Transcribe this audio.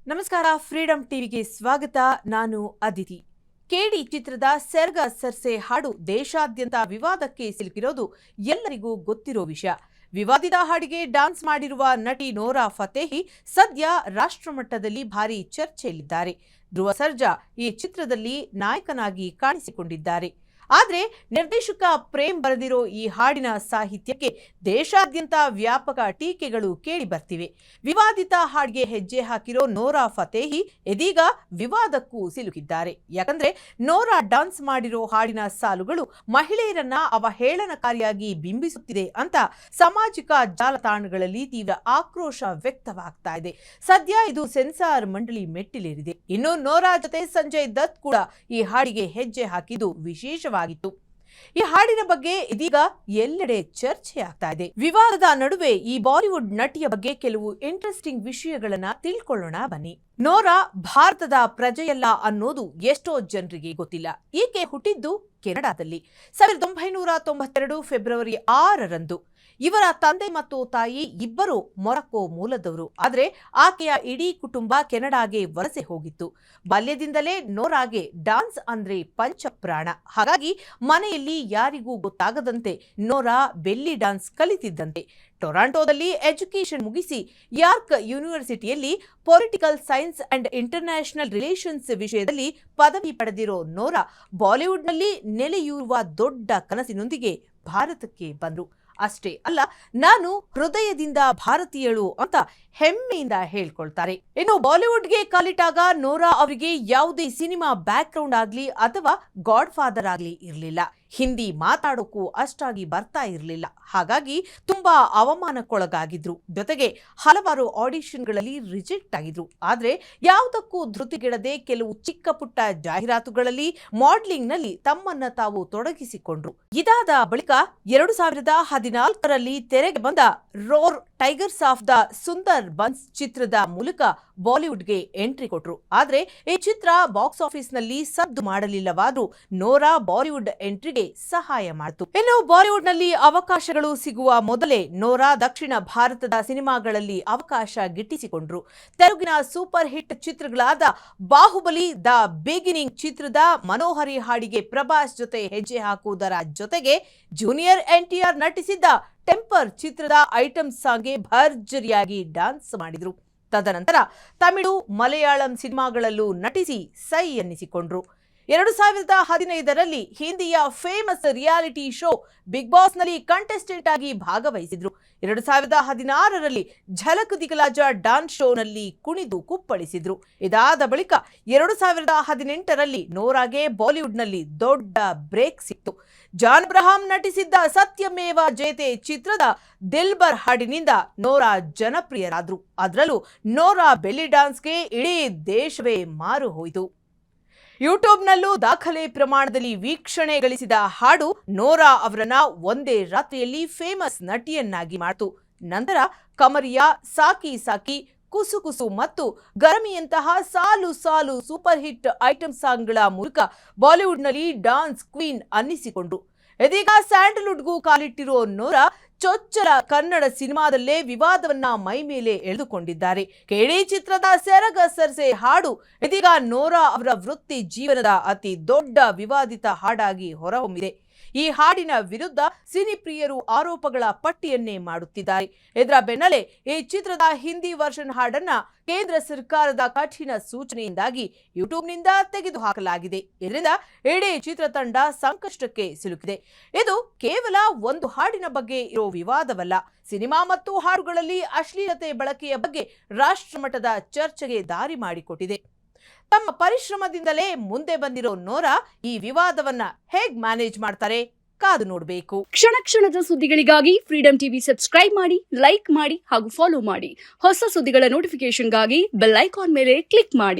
ನಮಸ್ಕಾರ, ಫ್ರೀಡಂ ಟಿವಿಗೆ ಸ್ವಾಗತ. ನಾನು ಅದಿತಿ. ಕೇಡಿ ಚಿತ್ರದ ಸೆರ್ಗ ಸರ್ಸೆ ಹಾಡು ದೇಶಾದ್ಯಂತ ವಿವಾದಕ್ಕೆ ಸಿಲುಕಿರೋದು ಎಲ್ಲರಿಗೂ ಗೊತ್ತಿರೋ ವಿಷಯ. ವಿವಾದಿತ ಹಾಡಿಗೆ ಡ್ಯಾನ್ಸ್ ಮಾಡಿರುವ ನಟಿ ನೋರಾ ಫತೇಹಿ ಸದ್ಯ ರಾಷ್ಟ್ರಮಟ್ಟದಲ್ಲಿ ಭಾರೀ ಚರ್ಚೆಯಲ್ಲಿದ್ದಾರೆ. ಧ್ರುವ ಸರ್ಜಾ ಈ ಚಿತ್ರದಲ್ಲಿ ನಾಯಕನಾಗಿ ಕಾಣಿಸಿಕೊಂಡಿದ್ದಾರೆ. ಆದರೆ ನಿರ್ದೇಶಕ ಪ್ರೇಮ್ ಬರೆದಿರೋ ಈ ಹಾಡಿನ ಸಾಹಿತ್ಯಕ್ಕೆ ದೇಶಾದ್ಯಂತ ವ್ಯಾಪಕ ಟೀಕೆಗಳು ಕೇಳಿ ಬರ್ತಿವೆ. ವಿವಾದಿತ ಹಾಡಿಗೆ ಹೆಜ್ಜೆ ಹಾಕಿರೋ ನೋರಾ ಫತೇಹಿ ಇದೀಗ ವಿವಾದಕ್ಕೂ ಸಿಲುಕಿದ್ದಾರೆ. ಯಾಕಂದ್ರೆ ನೋರಾ ಡ್ಯಾನ್ಸ್ ಮಾಡಿರೋ ಹಾಡಿನ ಸಾಲುಗಳು ಮಹಿಳೆಯರನ್ನ ಅವಹೇಳನಕಾರಿಯಾಗಿ ಬಿಂಬಿಸುತ್ತಿದೆ ಅಂತ ಸಾಮಾಜಿಕ ಜಾಲತಾಣಗಳಲ್ಲಿ ತೀವ್ರ ಆಕ್ರೋಶ ವ್ಯಕ್ತವಾಗ್ತಾ ಇದೆ. ಸದ್ಯ ಇದು ಸೆನ್ಸಾರ್ ಮಂಡಳಿ ಮೆಟ್ಟಿಲೇರಿದೆ. ಇನ್ನು ನೋರಾ ಜೊತೆ ಸಂಜಯ್ ದತ್ ಕೂಡ ಈ ಹಾಡಿಗೆ ಹೆಜ್ಜೆ ಹಾಕಿದ್ದು ವಿಶೇಷವಾಗಿತ್ತು. ಈ ಹಾಡಿನ ಬಗ್ಗೆ ಇದೀಗ ಎಲ್ಲೆಡೆ ಚರ್ಚೆ ಆಗ್ತಾ ಇದೆ. ವಿವಾದದ ನಡುವೆ ಈ ಬಾಲಿವುಡ್ ನಟಿಯ ಬಗ್ಗೆ ಕೆಲವು ಇಂಟ್ರೆಸ್ಟಿಂಗ್ ವಿಷಯಗಳನ್ನ ತಿಳ್ಕೊಳ್ಳೋಣ ಬನ್ನಿ. ನೋರಾ ಭಾರತದ ಪ್ರಜೆಯಲ್ಲ ಅನ್ನೋದು ಎಷ್ಟೋ ಜನರಿಗೆ ಗೊತ್ತಿಲ್ಲ. ಈಕೆ ಹುಟ್ಟಿದ್ದು ಕೆನಡಾದಲ್ಲಿ 1992 ಫೆಬ್ರವರಿ 6ರಂದು. ಇವರ ತಂದೆ ಮತ್ತು ತಾಯಿ ಇಬ್ಬರು ಮೊರಕ್ಕೋ ಮೂಲದವರು. ಆದರೆ ಆಕೆಯ ಇಡೀ ಕುಟುಂಬ ಕೆನಡಾಗೆ ವಲಸೆ ಹೋಗಿತ್ತು. ಬಾಲ್ಯದಿಂದಲೇ ನೋರಾಗೆ ಡಾನ್ಸ್ ಅಂದ್ರೆ ಪಂಚಪ್ರಾಣ. ಹಾಗಾಗಿ ಮನೆಯಲ್ಲಿ ಯಾರಿಗೂ ಗೊತ್ತಾಗದಂತೆ ನೋರಾ ಬೆಲ್ಲಿ ಡಾನ್ಸ್ ಕಲಿತಿದ್ದಂತೆ. ಟೊರಾಂಟೋದಲ್ಲಿ ಎಜುಕೇಷನ್ ಮುಗಿಸಿ ಯಾರ್ಕ್ ಯೂನಿವರ್ಸಿಟಿಯಲ್ಲಿ political science and international relations ವಿಷಯದಲ್ಲಿ ಪದವಿ ಪಡೆದಿರೋ ನೋರಾ ಬಾಲಿವುಡ್ನಲ್ಲಿ ನೆಲೆಯೂರುವ ದೊಡ್ಡ ಕನಸಿನೊಂದಿಗೆ ಭಾರತಕ್ಕೆ ಬಂದರು. ಅಷ್ಟೇ ಅಲ್ಲ, ನಾನು ಹೃದಯದಿಂದ ಭಾರತೀಯಳು ಅಂತ ಹೆಮ್ಮೆಯಿಂದ ಹೇಳ್ಕೊಳ್ತಾರೆ. ಇನ್ನು ಬಾಲಿವುಡ್ಗೆ ಕಾಲಿಟ್ಟಾಗ ನೋರಾ ಅವರಿಗೆ ಯಾವುದೇ ಸಿನಿಮಾ ಬ್ಯಾಕ್ ಗ್ರೌಂಡ್ ಆಗ್ಲಿ ಅಥವಾ ಗಾಡ್ ಫಾದರ್ ಆಗ್ಲಿ ಇರಲಿಲ್ಲ. ಹಿಂದಿ ಮಾತಾಡೋಕ್ಕೂ ಅಷ್ಟಾಗಿ ಬರ್ತಾ ಇರಲಿಲ್ಲ. ಹಾಗಾಗಿ ತುಂಬಾ ಅವಮಾನಕ್ಕೊಳಗಾಗಿದ್ರು. ಜೊತೆಗೆ ಹಲವಾರು ಆಡಿಷನ್ಗಳಲ್ಲಿ ರಿಜೆಕ್ಟ್ ಆಗಿದ್ರು. ಆದ್ರೆ ಯಾವುದಕ್ಕೂ ಧೃತಿಗೆಡದೆ ಕೆಲವು ಚಿಕ್ಕ ಪುಟ್ಟ ಜಾಹೀರಾತುಗಳಲ್ಲಿ ಮಾಡೆಲಿಂಗ್ ನಲ್ಲಿ ತಮ್ಮನ್ನ ತಾವು ತೊಡಗಿಸಿಕೊಂಡ್ರು. ಇದಾದ ಬಳಿಕ 2014ರಲ್ಲಿ ತೆರೆಗೆ ಬಂದ roar tigers of the Sundarbans ಚಿತ್ರದ ಮೂಲಕ ಬಾಲಿವುಡ್ಗೆ ಎಂಟ್ರಿ ಕೊಟ್ರು. ಆದ್ರೆ ಈ ಚಿತ್ರ ಬಾಕ್ಸ್ ಆಫೀಸ್ ನಲ್ಲಿ ಸದ್ದು ಮಾಡಲಿಲ್ಲವಾದ್ರೂ ನೋರಾ ಬಾಲಿವುಡ್ ಎಂಟ್ರಿಗೆ ಸಹಾಯ ಮಾಡಿತು. ಇನ್ನು ಬಾಲಿವುಡ್ ನಲ್ಲಿ ಅವಕಾಶಗಳು ಸಿಗುವ ಮೊದಲೇ ನೋರಾ ದಕ್ಷಿಣ ಭಾರತದ ಸಿನಿಮಾಗಳಲ್ಲಿ ಅವಕಾಶ ಗಿಟ್ಟಿಸಿಕೊಂಡ್ರು. ತೆಲುಗಿನ ಸೂಪರ್ ಹಿಟ್ ಚಿತ್ರಗಳಾದ ಬಾಹುಬಲಿ, ದ ಬಿಗಿನಿಂಗ್ ಚಿತ್ರದ ಮನೋಹರಿ ಹಾಡಿಗೆ ಪ್ರಭಾಸ್ ಜೊತೆ ಹೆಜ್ಜೆ ಹಾಕುವುದರ ಜೊತೆಗೆ ಜೂನಿಯರ್ NTR ನಟಿಸಿದ್ದ ಟೆಂಪರ್ ಚಿತ್ರದ ಐಟಂ ಸಾಂಗ್ಗೆ ಭರ್ಜರಿಯಾಗಿ ಡ್ಯಾನ್ಸ್ ಮಾಡಿದ್ರು. ತದನಂತರ ತಮಿಳು, ಮಲಯಾಳಂ ಸಿನಿಮಾಗಳಲ್ಲೂ ನಟಿಸಿ ಸೈ ಎನ್ನಿಸಿಕೊಂಡ್ರು. 2015ರಲ್ಲಿ ಹಿಂದಿಯ famous reality show Big Boss ನಲ್ಲಿ ಕಂಟೆಸ್ಟೆಂಟ್ ಆಗಿ ಭಾಗವಹಿಸಿದ್ರು. 2016ರಲ್ಲಿ ಝಲಕ್ ದಿಖಲಾಜಾ ಡಾನ್ಸ್ ಶೋನಲ್ಲಿ ಕುಣಿದು ಕುಪ್ಪಳಿಸಿದ್ರು. ಇದಾದ ಬಳಿಕ 2018ರಲ್ಲಿ ನೋರಾಗೆ ಬಾಲಿವುಡ್ನಲ್ಲಿ ದೊಡ್ಡ ಬ್ರೇಕ್ ಸಿಕ್ತು. ಜಾನ್ ಅಬ್ರಹಾಂ ನಟಿಸಿದ್ದ ಸತ್ಯಮೇವ ಜಯತೆ ಚಿತ್ರದ ದಿಲ್ಬರ್ ಹಾಡಿನಿಂದ ನೋರಾ ಜನಪ್ರಿಯರಾದ್ರು. ಅದರಲ್ಲೂ ನೋರಾ ಬೆಲ್ಲಿ ಡಾನ್ಸ್ಗೆ ಇಡೀ ದೇಶವೇ ಮಾರು ಹೋಯಿತು. ಯೂಟ್ಯೂಬ್ನಲ್ಲೂ ದಾಖಲೆ ಪ್ರಮಾಣದಲ್ಲಿ ವೀಕ್ಷಣೆ ಗಳಿಸಿದ ಹಾಡು ನೋರಾ ಅವರನ್ನ ಒಂದೇ ರಾತ್ರಿಯಲ್ಲಿ ಫೇಮಸ್ ನಟಿಯನ್ನಾಗಿ ಮಾಡಿತು. ನಂತರ ಕಮರಿಯಾ, ಸಾಕಿ ಸಾಕಿ, ಕುಸು ಕುಸು ಮತ್ತು ಗರಮಿಯಂತಹ ಸಾಲು ಸಾಲು ಸೂಪರ್ ಹಿಟ್ ಐಟಂ ಸಾಂಗ್ಗಳ ಮೂಲಕ ಬಾಲಿವುಡ್ನಲ್ಲಿ ಡಾನ್ಸ್ ಕ್ವೀನ್ ಅನ್ನಿಸಿಕೊಂಡ್ರು. ಇದೀಗ ಸ್ಯಾಂಡಲ್ವುಡ್ಗೂ ಕಾಲಿಟ್ಟಿರೋ ನೋರಾ ಚೊಚ್ಚಲ ಕನ್ನಡ ಸಿನಿಮಾದಲ್ಲೇ ವಿವಾದವನ್ನ ಮೈ ಮೇಲೆ ಎಳೆದುಕೊಂಡಿದ್ದಾರೆ. ಕೇಡಿ ಚಿತ್ರದ ಸೆರಗ ಸರ್ಸೆ ಹಾಡು ಇದೀಗ ನೋರಾ ಅವರ ವೃತ್ತಿ ಜೀವನದ ಅತಿ ದೊಡ್ಡ ವಿವಾದಿತ ಹಾಡಾಗಿ ಹೊರಹೊಮ್ಮಿದೆ. ಈ ಹಾಡಿನ ವಿರುದ್ಧ ಸಿನಿಪ್ರಿಯರು ಆರೋಪಗಳ ಪಟ್ಟಿಯನ್ನೇ ಮಾಡುತ್ತಿದ್ದಾರೆ. ಇದರ ಬೆನ್ನಲ್ಲೇ ಈ ಚಿತ್ರದ ಹಿಂದಿ ವರ್ಷನ್ ಹಾಡನ್ನ ಕೇಂದ್ರ ಸರ್ಕಾರದ ಕಠಿಣ ಸೂಚನೆಯಿಂದಾಗಿ ಯೂಟ್ಯೂಬ್ನಿಂದ ತೆಗೆದುಹಾಕಲಾಗಿದೆ. ಇದರಿಂದ ಇಡೀ ಚಿತ್ರತಂಡ ಸಂಕಷ್ಟಕ್ಕೆ ಸಿಲುಕಿದೆ. ಇದು ಕೇವಲ ಒಂದು ಹಾಡಿನ ಬಗ್ಗೆ ಇರೋ ವಿವಾದವಲ್ಲ. ಸಿನಿಮಾ ಮತ್ತು ಹಾಡುಗಳಲ್ಲಿ ಅಶ್ಲೀಲತೆ ಬಳಕೆಯ ಬಗ್ಗೆ ರಾಷ್ಟ್ರಮಟ್ಟದ ಚರ್ಚೆಗೆ ದಾರಿ ಮಾಡಿಕೊಟ್ಟಿದೆ. ತಮ್ಮ ಪರಿಶ್ರಮದಿಂದಲೇ ಮುಂದೆ ಬಂದಿರೋ ನೋರಾ ಈ ವಿವಾದವನ್ನ ಹೇಗ್ ಮ್ಯಾನೇಜ್ ಮಾಡ್ತಾರೆ ಕಾದು ನೋಡಬೇಕು. ಕ್ಷಣ ಕ್ಷಣದ ಸುದ್ದಿಗಳಿಗಾಗಿ ಫ್ರೀಡಂ ಟಿವಿ ಸಬ್ಸ್ಕ್ರೈಬ್ ಮಾಡಿ, ಲೈಕ್ ಮಾಡಿ ಹಾಗೂ ಫಾಲೋ ಮಾಡಿ. ಹೊಸ ಸುದ್ದಿಗಳ ನೋಟಿಫಿಕೇಶನ್ಗಾಗಿ ಬೆಲ್ ಐಕಾನ್ ಮೇಲೆ ಕ್ಲಿಕ್ ಮಾಡಿ.